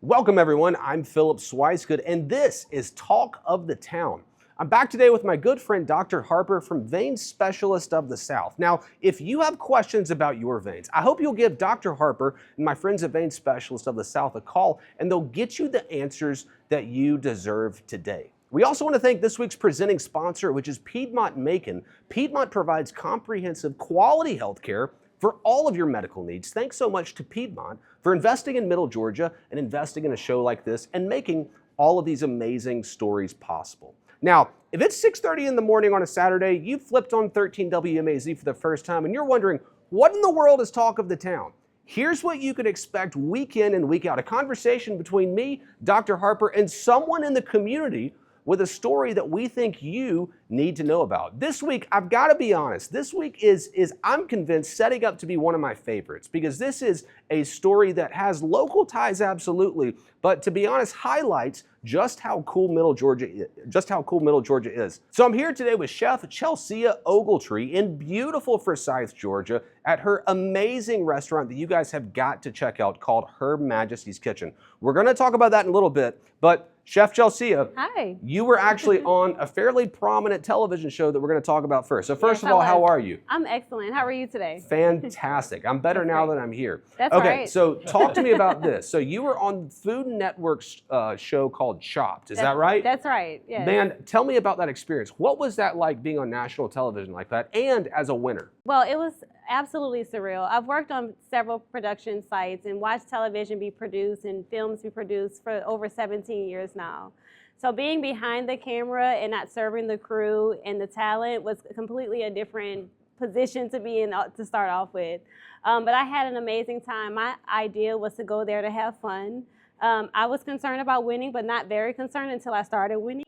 Welcome everyone, I'm Philip Swicegood and this is Talk of the Town. I'm back today with my good friend Dr. Harper from Vein Specialist of the South. Now, if you have questions about your veins, I hope you'll give Dr. Harper and my friends at Vein Specialist of the South a call and they'll get you the answers that you deserve today. We also want to thank this week's presenting sponsor, which is Piedmont Macon. Piedmont provides comprehensive quality health care for all of your medical needs. Thanks so much to Piedmont for investing in Middle Georgia and investing in a show like this and making all of these amazing stories possible. Now, if it's 6:30 in the morning on a Saturday, you flipped on 13 WMAZ for the first time and you're wondering, what in the world is Talk of the Town? Here's what you could expect week in and week out, a conversation between me, Dr. Harper, and someone in the community with a story that we think you need to know about. This week, I've got to be honest, this week is I'm convinced, setting up to be one of my favorites because this is a story that has local ties absolutely, but to be honest, highlights just how cool Middle Georgia is. So I'm here today with Chef Chelsia Ogletree in beautiful Forsyth, Georgia, at her amazing restaurant that you guys have got to check out called Her Majesty's Kitchen. We're going to talk about that in a little bit, but Chef Chelsia, hi. You were actually on a fairly prominent television show that we're going to talk about first. So first of all, how are you? I'm excellent. How are you today? Fantastic. I'm better now that I'm here. That's okay, right. So talk to me about this. So you were on Food Network's show called Chopped. Is that right? That's right. Yeah. Man, tell me about that experience. What was that like being on national television like that and as a winner? Well, it was absolutely surreal. I've worked on several production sites and watched television be produced and films be produced for over 17 years now. So being behind the camera and not serving the crew and the talent was completely a different position to be in to start off with. But I had an amazing time. My idea was to go there to have fun. I was concerned about winning, but not very concerned until I started winning.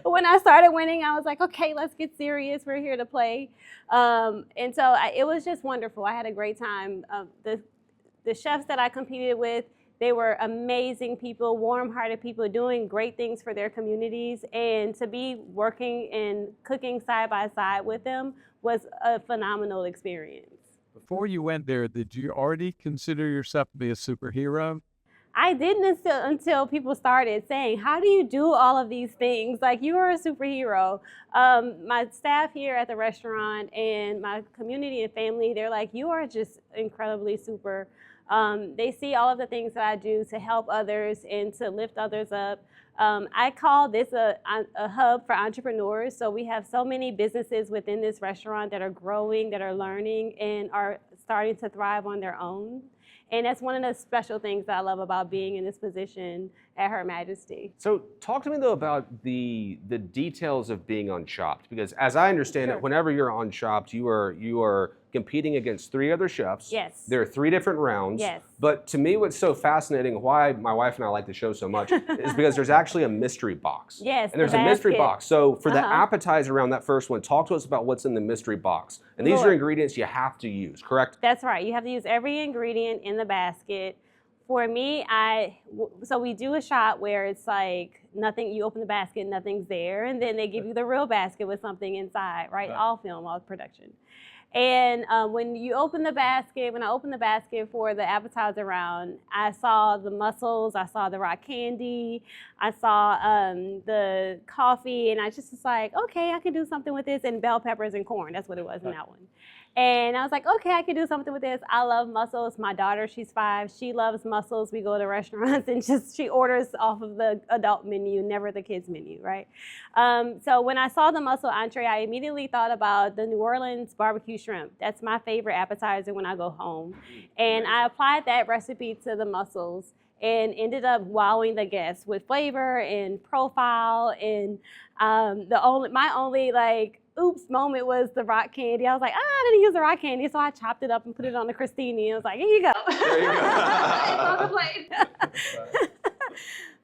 When I started winning, I was like, okay, let's get serious. We're here to play. And so it was just wonderful. I had a great time. The chefs that I competed with, they were amazing people, warm-hearted people doing great things for their communities. And to be working and cooking side by side with them was a phenomenal experience. Before you went there, did you already consider yourself to be a superhero? I didn't until people started saying, how do you do all of these things? Like, you are a superhero. My staff here at the restaurant and my community and family, they're like, you are just incredibly super. They see all of the things that I do to help others and to lift others up. I call this a hub for entrepreneurs. So we have so many businesses within this restaurant that are growing, that are learning, and are starting to thrive on their own. And that's one of the special things that I love about being in this position at Her Majesty. So talk to me though about the details of being on Chopped, because as I understand it, whenever you're on Chopped, you are competing against 3 other chefs. Yes. There are 3 different rounds. Yes. But to me, what's so fascinating, why my wife and I like the show so much, is because there's actually a mystery box. Yes. And there's a mystery box. So for the Uh-huh. appetizer around that first one, talk to us about what's in the mystery box. And these are ingredients you have to use, correct? That's right. You have to use every ingredient in the basket. For me, so we do a shot where it's like nothing, you open the basket, nothing's there, and then they give you the real basket with something inside, right? All film, all production. And when I opened the basket for the appetizer round, I saw the mussels, I saw the rock candy, I saw the coffee, and I just was like, okay, I can do something with this, and bell peppers and corn, that's what it was in that one. And I was like, okay, I can do something with this. I love mussels. My daughter, she's 5. She loves mussels. We go to restaurants and she orders off of the adult menu, never the kids menu, right? So when I saw the mussel entree, I immediately thought about the New Orleans barbecue shrimp. That's my favorite appetizer when I go home. And I applied that recipe to the mussels and ended up wowing the guests with flavor and profile. And my only like oops moment was the rock candy. I was like, I didn't use the rock candy, so I chopped it up and put it on the crostini. I was like, here you go. There you go. It's on the plate.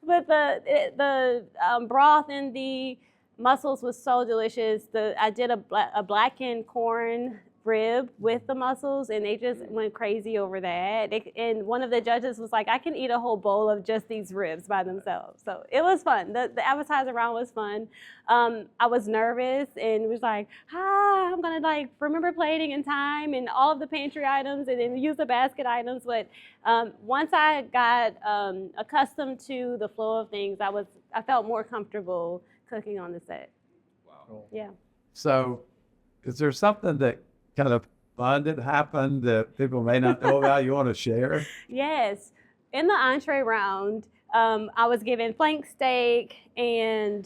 But the broth and the mussels was so delicious. I did a blackened corn rib with the mussels, and they just went crazy over that. And one of the judges was like, I can eat a whole bowl of just these ribs by themselves. So it was fun. The appetizer round was fun. I was nervous and was like, I'm gonna like remember plating in time and all of the pantry items and then use the basket items. But once I got accustomed to the flow of things, I felt more comfortable cooking on the set. Wow. Yeah. So is there something that kind of fun that happened that people may not know about you want to share? Yes. In the entree round, I was given flank steak and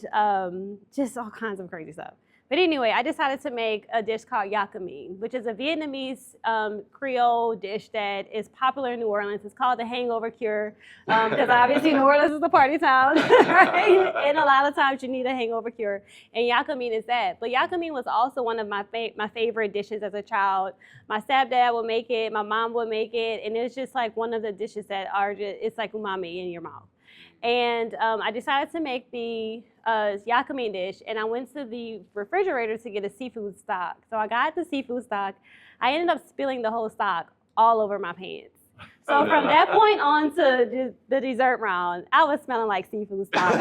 just all kinds of crazy stuff. But anyway, I decided to make a dish called yakameen, which is a Vietnamese Creole dish that is popular in New Orleans. It's called the hangover cure because obviously New Orleans is a party town, right? And a lot of times you need a hangover cure. And yakameen is that. But yakameen was also one of my favorite dishes as a child. My stepdad would make it, my mom would make it, and it's just like one of the dishes that are just, it's like umami in your mouth. And I decided to make the yakameen dish, and I went to the refrigerator to get a seafood stock. So I got the seafood stock. I ended up spilling the whole stock all over my pants. So from that point on to the dessert round, I was smelling like seafood stock.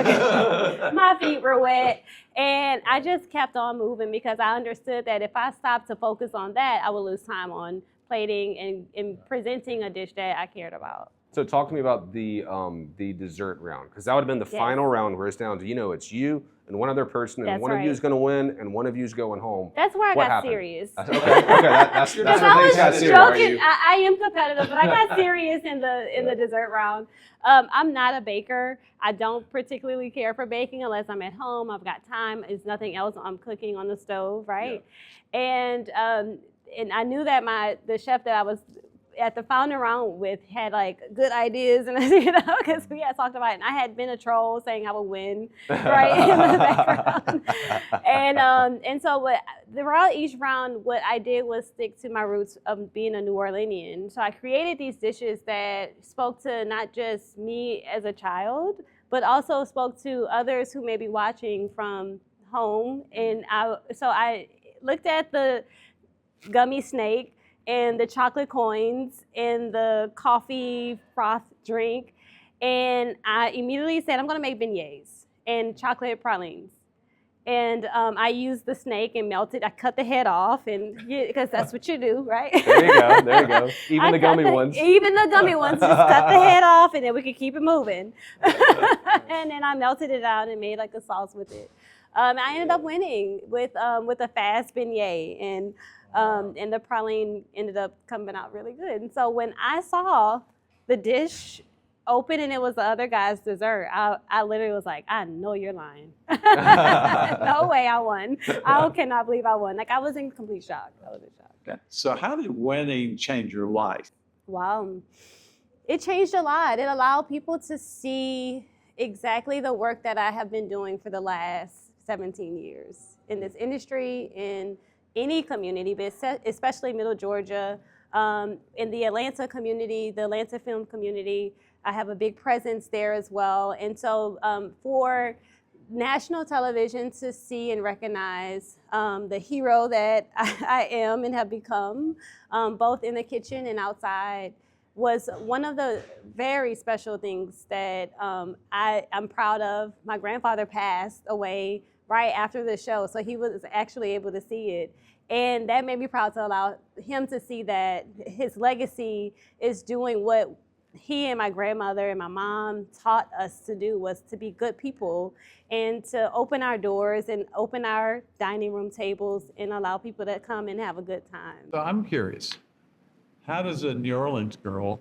My feet were wet, and I just kept on moving because I understood that if I stopped to focus on that, I would lose time on plating and presenting a dish that I cared about. So talk to me about the dessert round, because that would have been the final round where it's down to, it's you and one other person, and That's one of right. you is going to win, and one of you is going home. That's where I What got happened? serious. Okay, that's where things got serious. Joking. I am competitive, but I got serious in the dessert round. I'm not a baker. I don't particularly care for baking unless I'm at home. I've got time. There's nothing else. I'm cooking on the stove, right? Yeah. And I knew that the chef that I was at the founder round with had like good ideas, and because we had talked about it, and I had been a troll saying I would win, right, in the background. And so throughout each round, what I did was stick to my roots of being a New Orleanian. So I created these dishes that spoke to not just me as a child, but also spoke to others who may be watching from home. And so I looked at the gummy snake and the chocolate coins and the coffee froth drink. And I immediately said, I'm gonna make beignets and chocolate pralines. And I used the snake and melted, I cut the head off, and because that's what you do, right? There you go. Even the gummy ones, just cut the head off, and then we could keep it moving. And then I melted it out and made like a sauce with it. I ended up winning with a fast beignet, and the praline ended up coming out really good. And so when I saw the dish open and it was the other guy's dessert, I literally was like, I know you're lying. No way I won. I cannot believe I won. Like, I was in complete shock. Okay. So how did winning change your life? Wow. It changed a lot. It allowed people to see exactly the work that I have been doing for the last 17 years in this industry, in any community, but especially Middle Georgia, in the Atlanta community, the Atlanta film community. I have a big presence there as well. And so for national television to see and recognize the hero that I am and have become, both in the kitchen and outside, was one of the very special things that I'm proud of. My grandfather passed away right after the show, so he was actually able to see it. And that made me proud to allow him to see that his legacy is doing what he and my grandmother and my mom taught us to do, was to be good people and to open our doors and open our dining room tables and allow people to come and have a good time. So I'm curious, how does a New Orleans girl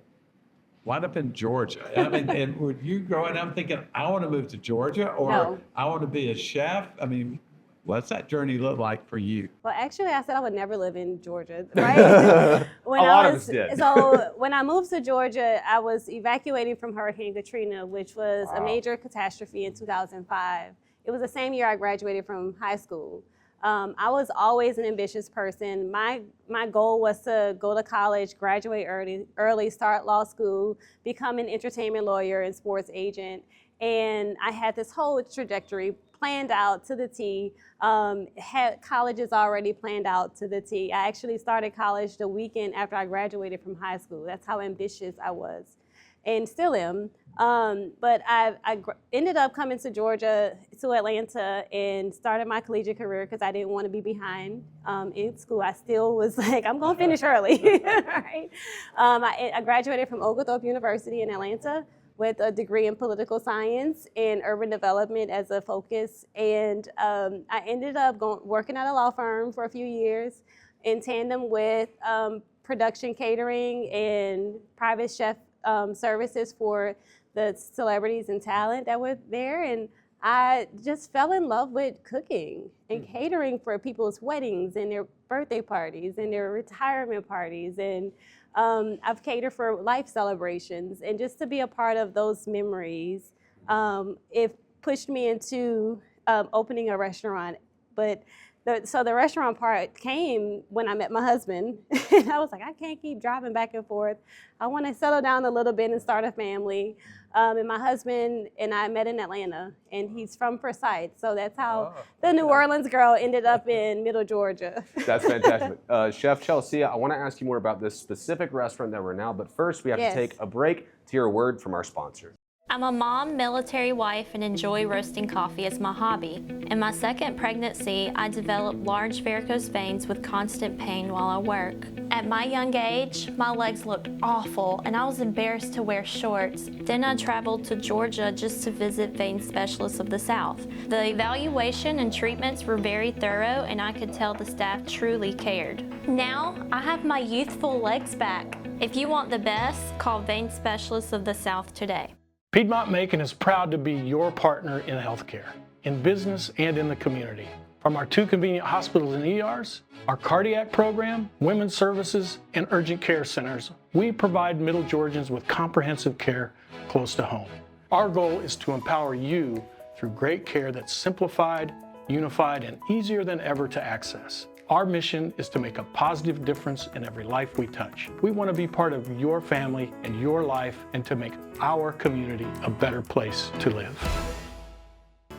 wind up in Georgia? I mean, and were you growing up thinking, I want to move to Georgia, or No. I want to be a chef? I mean, what's that journey look like for you? Well, actually, I said I would never live in Georgia, right? A lot of us did. So when I moved to Georgia, I was evacuating from Hurricane Katrina, which was a major catastrophe in 2005. It was the same year I graduated from high school. I was always an ambitious person. My goal was to go to college, graduate early, start law school, become an entertainment lawyer and sports agent. And I had this whole trajectory planned out to the T. Had colleges already planned out to the T. I actually started college the weekend after I graduated from high school. That's how ambitious I was, and still am. But I ended up coming to Georgia, to Atlanta, and started my collegiate career because I didn't want to be behind in school. I still was like, I'm going to finish early. Right? I graduated from Oglethorpe University in Atlanta with a degree in political science and urban development as a focus. And I ended up working at a law firm for a few years in tandem with production catering and private chef services for the celebrities and talent that were there. And I just fell in love with cooking and catering for people's weddings and their birthday parties and their retirement parties. And I've catered for life celebrations. And just to be a part of those memories, it pushed me into opening a restaurant. But so the restaurant part came when I met my husband. And I was like, I can't keep driving back and forth. I want to settle down a little bit and start a family. And my husband and I met in Atlanta, and he's from Forsyth. So that's how the New Orleans girl ended up in Middle Georgia. That's fantastic. Chef Chelsia, I want to ask you more about this specific restaurant that we're now, but first we have to take a break to hear a word from our sponsors. I'm a mom, military wife, and enjoy roasting coffee as my hobby. In my second pregnancy, I developed large varicose veins with constant pain while I work. At my young age, my legs looked awful and I was embarrassed to wear shorts. Then I traveled to Georgia just to visit vein specialists of the South. The evaluation and treatments were very thorough and I could tell the staff truly cared. Now, I have my youthful legs back. If you want the best, call Vein Specialists of the South today. Piedmont Macon is proud to be your partner in healthcare, in business and in the community. From our 2 convenient hospitals and ERs, our cardiac program, women's services, and urgent care centers, we provide Middle Georgians with comprehensive care close to home. Our goal is to empower you through great care that's simplified, unified, and easier than ever to access. Our mission is to make a positive difference in every life we touch. We want to be part of your family and your life and to make our community a better place to live.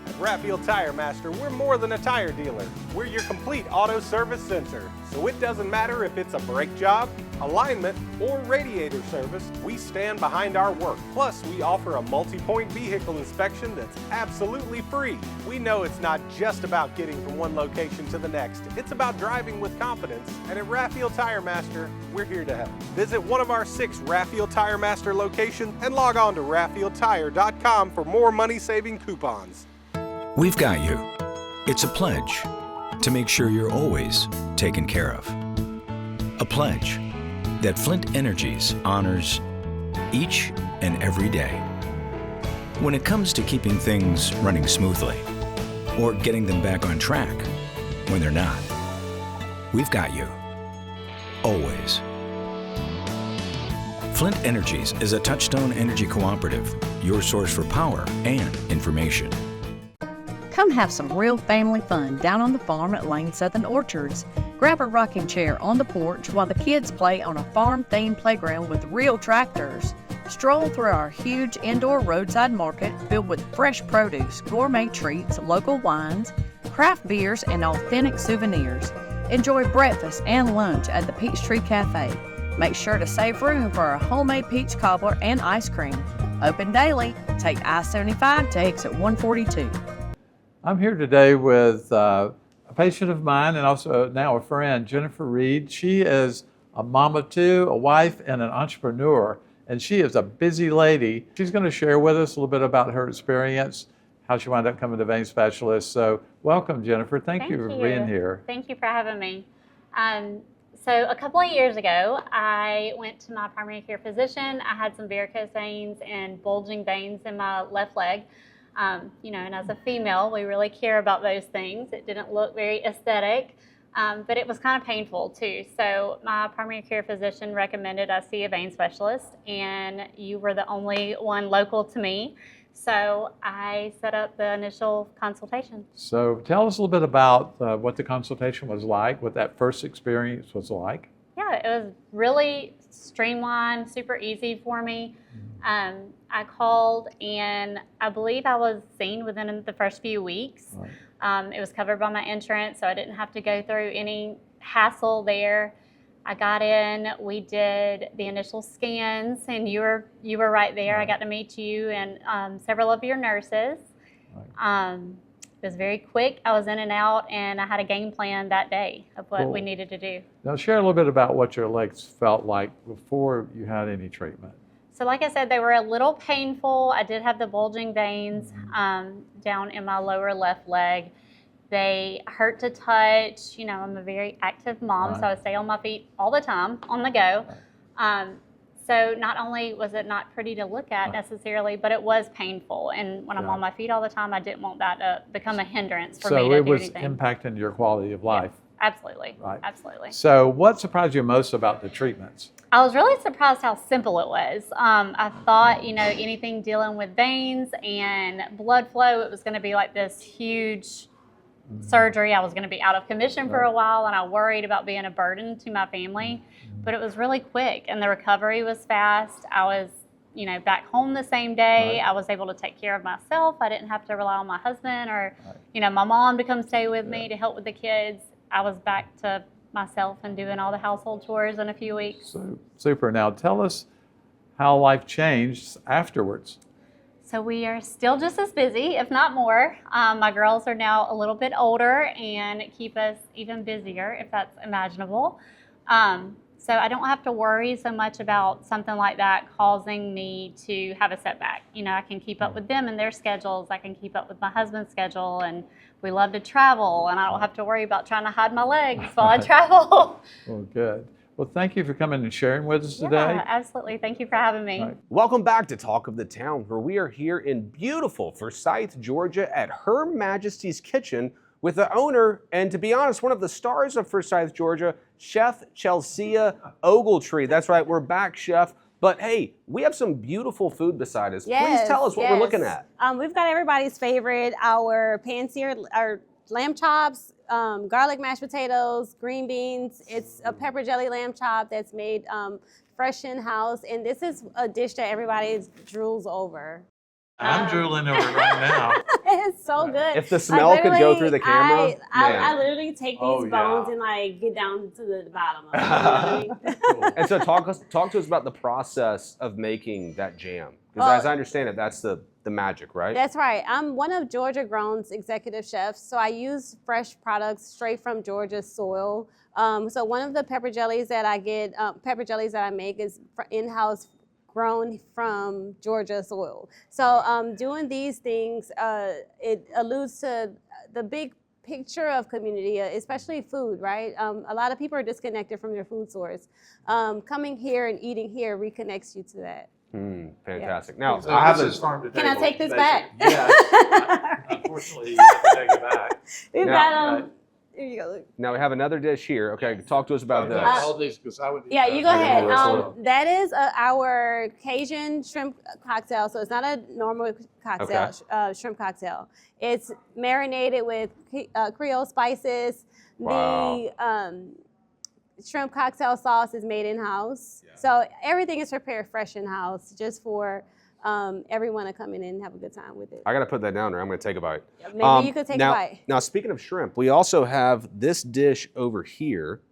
At Ratfield Tire Master, we're more than a tire dealer. We're your complete auto service center. So it doesn't matter if it's a brake job, alignment, or radiator service, we stand behind our work. Plus, we offer a multi-point vehicle inspection that's absolutely free. We know it's not just about getting from one location to the next. It's about driving with confidence. And at Ratfield Tire Master, we're here to help. Visit one of our 6 Ratfield Tire Master locations and log on to RatfieldTire.com for more money-saving coupons. We've got you. It's a pledge to make sure you're always taken care of. A pledge that Flint Energies honors each and every day. When it comes to keeping things running smoothly or getting them back on track when they're not, we've got you. Always. Flint Energies is a Touchstone Energy Cooperative, your source for power and information. Come have some real family fun down on the farm at Lane Southern Orchards. Grab a rocking chair on the porch while the kids play on a farm-themed playground with real tractors. Stroll through our huge indoor roadside market filled with fresh produce, gourmet treats, local wines, craft beers, and authentic souvenirs. Enjoy breakfast and lunch at the Peachtree Cafe. Make sure to save room for our homemade peach cobbler and ice cream. Open daily. Take I-75 to exit 142. I'm here today with a patient of mine and also now a friend, Jennifer Reed. She is a mom of 2, a wife, and an entrepreneur, and she is a busy lady. She's going to share with us a little bit about her experience, how she wound up coming to Vein Specialist. So welcome, Jennifer. Thank you for being here. Thank you for having me. So a couple of years ago, I went to my primary care physician. I had some varicose veins and bulging veins in my left leg. And as a female, we really care about those things. It didn't look very aesthetic, but it was kind of painful too. So my primary care physician recommended I see a vein specialist, and you were the only one local to me. So I set up the initial consultation. So tell us a little bit about what the consultation was like, what that first experience was like. Yeah, it was really streamlined, super easy for me. I called, and I believe I was seen within the first few weeks. It was covered by my insurance, so I didn't have to go through any hassle there. I got in, we did the initial scans, and you were right there. I got to meet you and several of your nurses. It was very quick. I was in and out, and I had a game plan that day of what we needed to do. Now share a little bit about what your legs felt like before you had any treatment. So like I said, they were a little painful. I did have the bulging veins down in my lower left leg. They hurt to touch. You know, I'm a very active mom, so I stay on my feet all the time, on the go. So not only was it not pretty to look at necessarily, but it was painful. And when I'm on my feet all the time, I didn't want that to become a hindrance for me to do anything. So it was impacting your quality of life. Yeah, absolutely, Right. absolutely. So what surprised you most about the treatments? I was really surprised how simple it was. I thought, you know, anything dealing with veins and blood flow, it was going to be like this huge surgery. I was going to be out of commission for a while, and I worried about being a burden to my family. But it was really quick, and the recovery was fast. I was, you know, back home the same day. I was able to take care of myself. I didn't have to rely on my husband or, you know, my mom to come stay with me to help with the kids. I was back to myself and doing all the household chores in a few weeks. So, super. Now tell us how life changed afterwards. So we are still just as busy, if not more. My girls are now a little bit older and keep us even busier, if that's imaginable. So I don't have to worry so much about something like that causing me to have a setback. You know, I can keep up with them and their schedules. I can keep up with my husband's schedule, and we love to travel, and I don't have to worry about trying to hide my legs while I travel. Well, good. Well, thank you for coming and sharing with us today. Yeah, absolutely. Thank you for having me. Welcome back to Talk of the Town, where we are here in beautiful Forsyth, Georgia at Her Majesty's Kitchen with the owner, and to be honest, one of the stars of Forsyth, Georgia, Chef Chelsia Ogletree. That's right, we're back, Chef. But hey, we have some beautiful food beside us. Please tell us what we're looking at. We've got everybody's favorite, our pan-seared, our lamb chops, garlic mashed potatoes, green beans. It's a pepper jelly lamb chop that's made fresh in-house, and this is a dish that everybody drools over. I'm drooling over it right now. It's so good. If the smell could go through the camera, I literally take these bones and like get down to the bottom of it. And so talk to us about the process of making that jam. Because as I understand it, that's the magic, right? That's right. I'm one of Georgia Grown's executive chefs, so I use fresh products straight from Georgia's soil. So one of the pepper jellies that I make is in-house grown from Georgia soil. So doing these things, it alludes to the big picture of community, especially food, right? A lot of people are disconnected from their food source. Coming here and eating here reconnects you to that. Fantastic. Now, So I have this is farm to Can I table, take this basically. back? Yes. Unfortunately, you have to take it back. We've got here you go. Now we have another dish here. Okay, talk to us about this. All these, because I would. Yeah, you go ahead. Well. That is our Cajun shrimp cocktail. So it's not a normal cocktail, shrimp cocktail. It's marinated with Creole spices. Wow. The shrimp cocktail sauce is made in-house. Yeah. So everything is prepared fresh in-house just for everyone to come in and have a good time with it. I got to put that down, or I'm going to take a bite. Maybe you could take a bite. Now, speaking of shrimp, we also have this dish over here.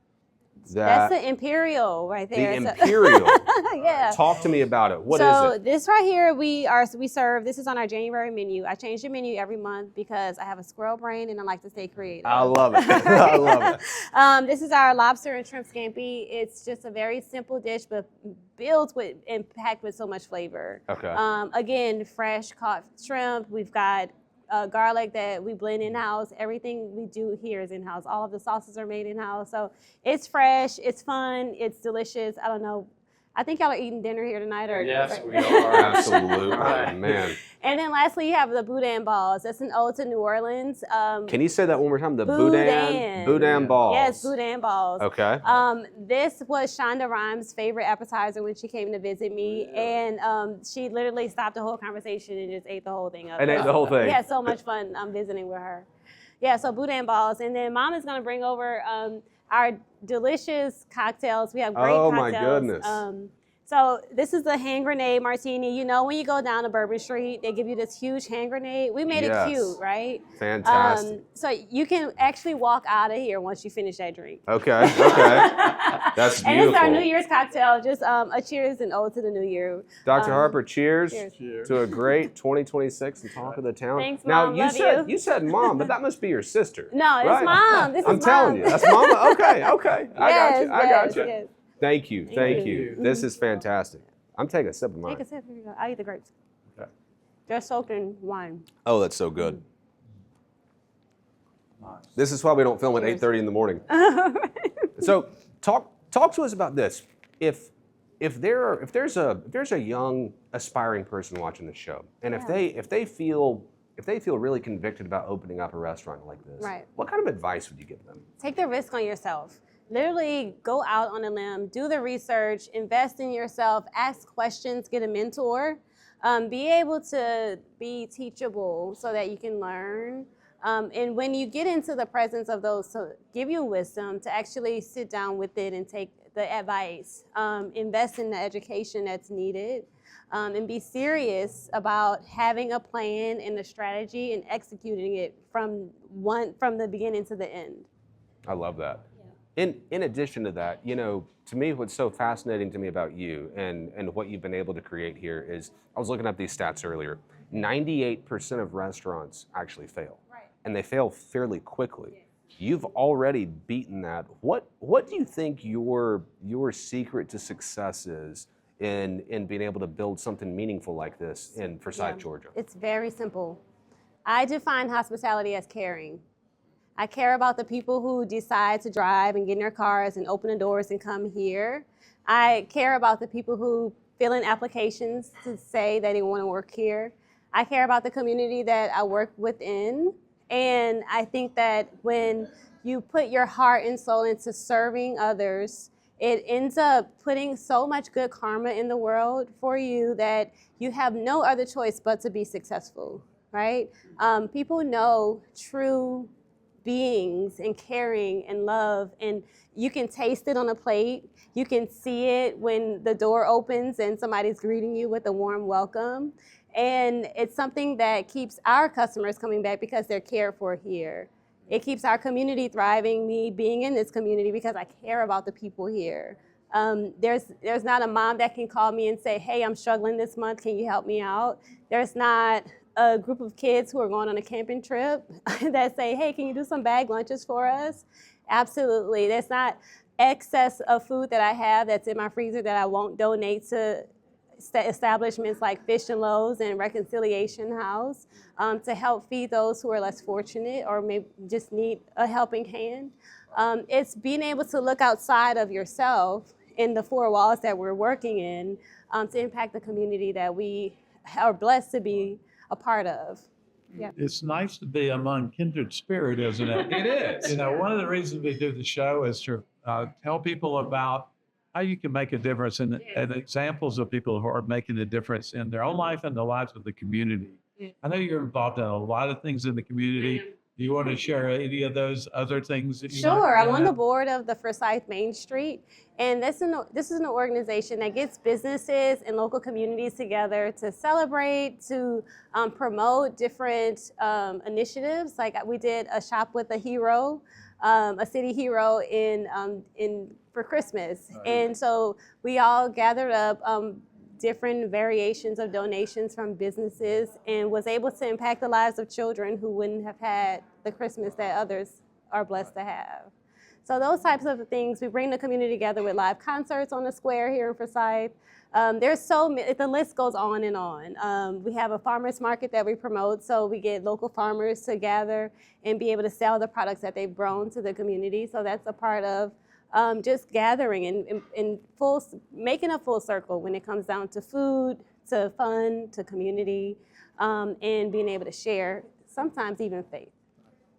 That's the Imperial right there. The Imperial. Yeah. Talk to me about it. What is So it? this right here, we serve. This is on our January menu. I change the menu every month because I have a squirrel brain and I like to stay creative. I love it. I love it. This is our lobster and shrimp scampi. It's just a very simple dish, but built with and packed with so much flavor. Okay. Again, fresh caught shrimp. We've got garlic that we blend in-house. Everything we do here is in-house. All of the sauces are made in-house. So it's fresh, it's fun, it's delicious. I don't know. I think y'all are eating dinner here tonight. Yes, we are. Absolutely, man. And then lastly, you have the boudin balls. That's an ode to New Orleans. Can you say that one more time? The Boudin. boudin balls. Yes, boudin balls. Okay. This was Shonda Rhimes' favorite appetizer when she came to visit me, and she literally stopped the whole conversation and just ate the whole thing up. And ate the whole thing. We had so much fun visiting with her. Yeah, so boudin balls. And then Mom is going to bring over our delicious cocktails. We have great cocktails. Oh, my goodness. So this is the hand grenade martini. You know, when you go down to Bourbon Street, they give you this huge hand grenade. We made it cute, right? Fantastic. So you can actually walk out of here once you finish that drink. Okay, okay. That's beautiful. And it's our New Year's cocktail, just a cheers and ode to the new year. Dr. Harper, cheers, cheers to a great 2026 and Talk of the Town. Thanks, now, Mom. you said mom, but that must be your sister. No, it's right? Mom. This is I'm telling you, that's mama. Okay, okay. I got you. Yes. Thank you. Thank you. This is fantastic. I'm taking a sip of mine. Take a sip. Here you go. I'll eat the grapes. Okay. They're soaked in wine. Oh, that's so good. This is why we don't film at 8:30 in the morning. So talk to us about this. If there's a young aspiring person watching the show, and if they feel really convicted about opening up a restaurant like this, right, what kind of advice would you give them? Take the risk on yourself. Literally go out on a limb, do the research, invest in yourself, ask questions, get a mentor, be able to be teachable so that you can learn. And when you get into the presence of those to give you wisdom, to actually sit down with it and take the advice, invest in the education that's needed, and be serious about having a plan and a strategy and executing it from the beginning to the end. I love that. In addition to that, you know, to me, what's so fascinating to me about you and what you've been able to create here is, I was looking up these stats earlier, 98% of restaurants actually fail. Right. And they fail fairly quickly. Yes. You've already beaten that. What do you think your secret to success is in being able to build something meaningful like this in Forsyth, Georgia? It's very simple. I define hospitality as caring. I care about the people who decide to drive and get in their cars and open the doors and come here. I care about the people who fill in applications to say that they want to work here. I care about the community that I work within. And I think that when you put your heart and soul into serving others, it ends up putting so much good karma in the world for you that you have no other choice but to be successful, right? People know true beings and caring and love, and you can taste it on a plate. You can see it when the door opens and somebody's greeting you with a warm welcome. And it's something that keeps our customers coming back because they're cared for here. It keeps our community thriving, me being in this community, because I care about the people here. There's not a mom that can call me and say, hey, I'm struggling this month, can you help me out? There's not a group of kids who are going on a camping trip that say, hey, can you do some bag lunches for us? Absolutely. There's not excess of food that I have that's in my freezer that I won't donate to establishments like Fish and Loaves and Reconciliation House to help feed those who are less fortunate or maybe just need a helping hand. It's being able to look outside of yourself in the four walls that we're working in to impact the community that we are blessed to be a part of. Yeah. It's nice to be among kindred spirit, isn't it? It is. You know, one of the reasons we do the show is to tell people about how you can make a difference and examples of people who are making a difference in their own life and the lives of the community. I know you're involved in a lot of things in the community. Do you want to share any of those other things that you Sure. I'm on the board of the Forsyth Main Street, and this is an organization that gets businesses and local communities together to celebrate, to promote different initiatives. Like we did a shop with a hero, a city hero for Christmas, and so we all gathered up different variations of donations from businesses and was able to impact the lives of children who wouldn't have had the Christmas that others are blessed to have. So those types of things, we bring the community together with live concerts on the square here in Forsyth. There's so many, the list goes on and on. We have a farmer's market that we promote, so we get local farmers to gather and be able to sell the products that they've grown to the community. So that's a part of just gathering and making a full circle when it comes down to food, to fun, to community, and being able to share, sometimes even faith.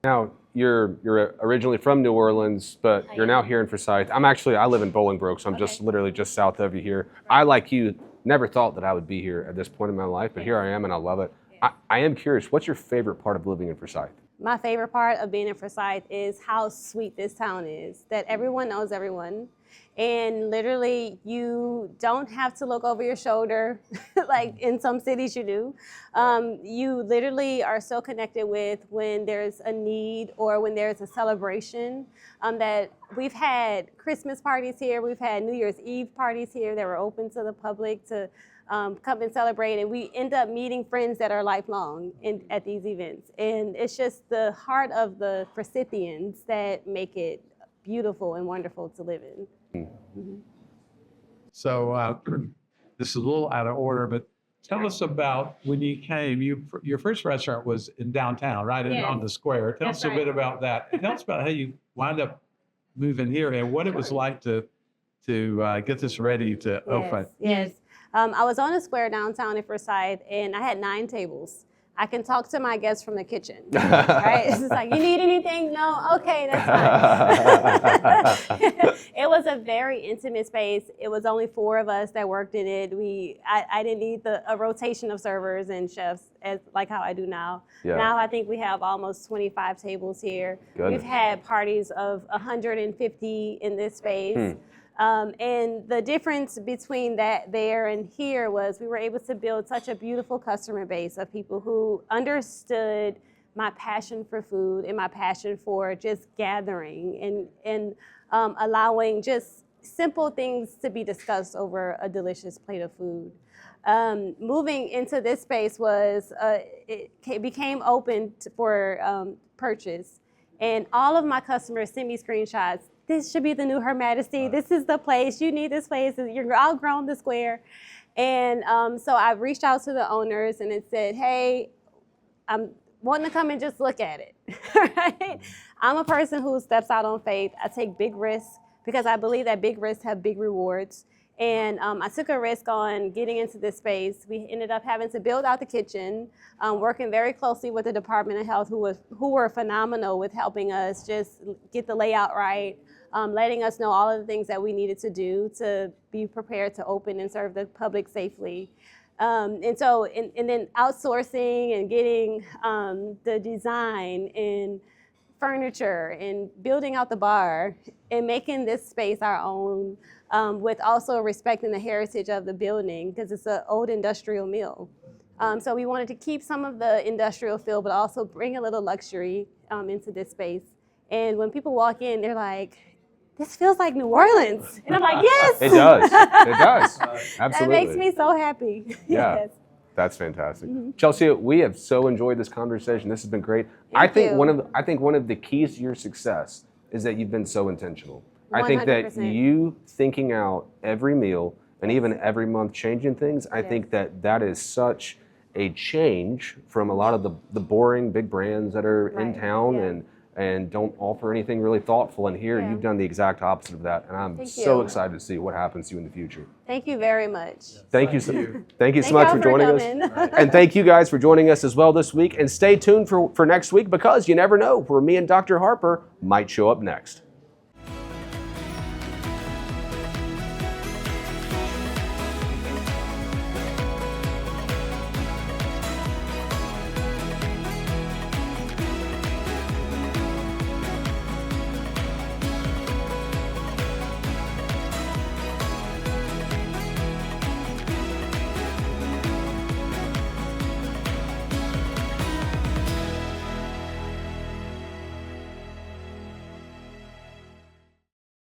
Now, you're originally from New Orleans, but you're now here in Forsyth. I live in Bolingbrook, so I'm just literally just south of you here. I, like you, never thought that I would be here at this point in my life, but here I am and I love it. I am curious, what's your favorite part of living in Forsyth? My favorite part of being in Forsyth is how sweet this town is, that everyone knows everyone. And literally, you don't have to look over your shoulder like in some cities you do. You literally are so connected with when there's a need or when there's a celebration. That we've had Christmas parties here, we've had New Year's Eve parties here that were open to the public to come and celebrate, and we end up meeting friends that are lifelong at these events. And it's just the heart of the Forsythians that make it beautiful and wonderful to live in. Mm-hmm. So this is a little out of order, but tell us about when you came. Your first restaurant was in downtown, right? Yes. On the square. Tell us a bit about that. And tell us about how you wound up moving here and what it was like to get this ready to open. Yes. I was on a square downtown in Forsyth, and I had 9 tables. I can talk to my guests from the kitchen, right? It's just like, you need anything? No? Okay, that's fine. It was a very intimate space. It was only 4 of us that worked in it. I didn't need a rotation of servers and chefs like how I do now. Yeah. Now I think we have almost 25 tables here. Goodness. We've had parties of 150 in this space. And the difference between that there and here was we were able to build such a beautiful customer base of people who understood my passion for food and my passion for just gathering and allowing just simple things to be discussed over a delicious plate of food. Moving into this space was, it became open for purchase. And all of my customers sent me screenshots. This should be the new Her Majesty. This is the place. You need this place. You're outgrown the square. And so I reached out to the owners and it said, hey, I'm wanting to come and just look at it. Right? I'm a person who steps out on faith. I take big risks because I believe that big risks have big rewards. And I took a risk on getting into this space. We ended up having to build out the kitchen, working very closely with the Department of Health, who were phenomenal with helping us just get the layout right, letting us know all of the things that we needed to do to be prepared to open and serve the public safely. And then outsourcing and getting the design and furniture and building out the bar and making this space our own, with also respecting the heritage of the building because it's an old industrial mill. So we wanted to keep some of the industrial feel, but also bring a little luxury into this space. And when people walk in, they're like, this feels like New Orleans. And I'm like, yes! It does. It does. Absolutely. That makes me so happy. Yeah. Yes. That's fantastic. Chelsea, we have so enjoyed this conversation. This has been great. I think one of the keys to your success is that you've been so intentional. 100%. I think that you thinking out every meal and even every month changing things, I think that is such a change from a lot of the boring big brands that are in town and don't offer anything really thoughtful. And here you've done the exact opposite of that. And I'm so excited to see what happens to you in the future. Thank you very much. Thank you so much for joining us. And thank you guys for joining us as well this week. And stay tuned for next week because you never know where me and Dr. Harper might show up next.